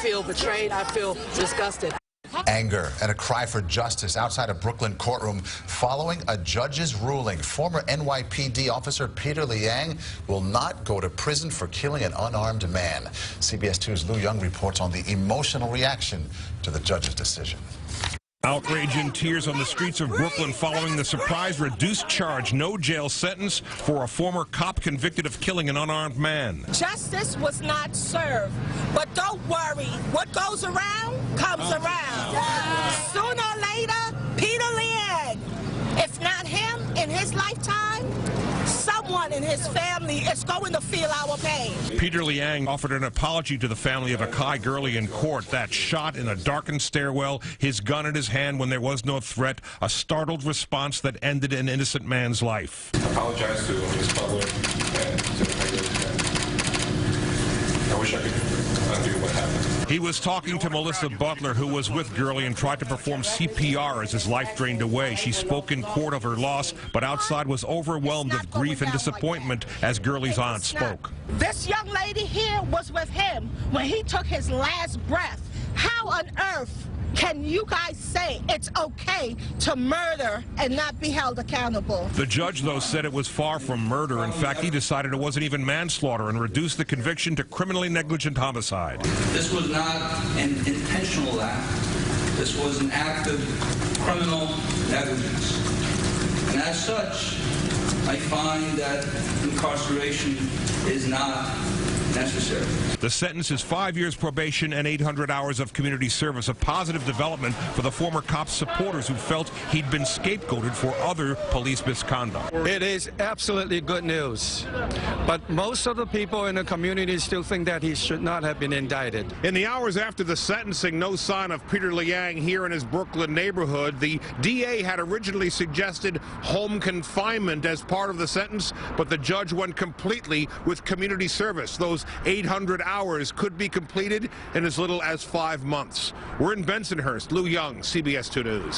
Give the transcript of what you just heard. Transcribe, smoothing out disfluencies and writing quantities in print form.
feel betrayed. I feel disgusted. Anger and a cry for justice outside a Brooklyn courtroom following a judge's ruling. Former NYPD officer Peter Liang will not go to prison for killing an unarmed man. CBS 2's Liang reports on the emotional reaction to the judge's decision. Outrage and tears on the streets of Brooklyn following the surprise reduced charge, no jail sentence for a former cop convicted of killing an unarmed man. Justice was not served, but don't worry, what goes around comes around. Sooner or later, Peter Liang, if not him in his lifetime, someone in his family is going to feel our pain. Peter Liang offered an apology to the family of Akai Gurley in court. That shot in a darkened stairwell, his gun in his hand when there was no threat, a startled response that ended an innocent man's life. I apologize to his public and to the regular fans. I wish I could undo what happened. He was talking to Melissa Butler, who was with Gurley and tried to perform CPR as his life drained away. She spoke in court of her loss, but outside was overwhelmed with grief and disappointment as Gurley's aunt spoke. This young lady here was with him when he took his last breath. How on earth can you guys say it's okay to murder and not be held accountable? The judge, though, said it was far from murder. In fact, he decided it wasn't even manslaughter and reduced the conviction to criminally negligent homicide. This was not an intentional act. This was an act of criminal negligence. And as such, I find that incarceration is not necessary. The sentence is 5 years probation and 800 hours of community service, a positive development for the former cop's supporters who felt he'd been scapegoated for other police misconduct. It is absolutely good news, but most of the people in the community still think that he should not have been indicted. In the hours after the sentencing, no sign of Peter Liang here in his Brooklyn neighborhood. The DA had originally suggested home confinement as part of the sentence, but the judge went completely with community service. Those 800 hours could be completed in as little as 5 months. We're in Bensonhurst. Liang, CBS 2 News.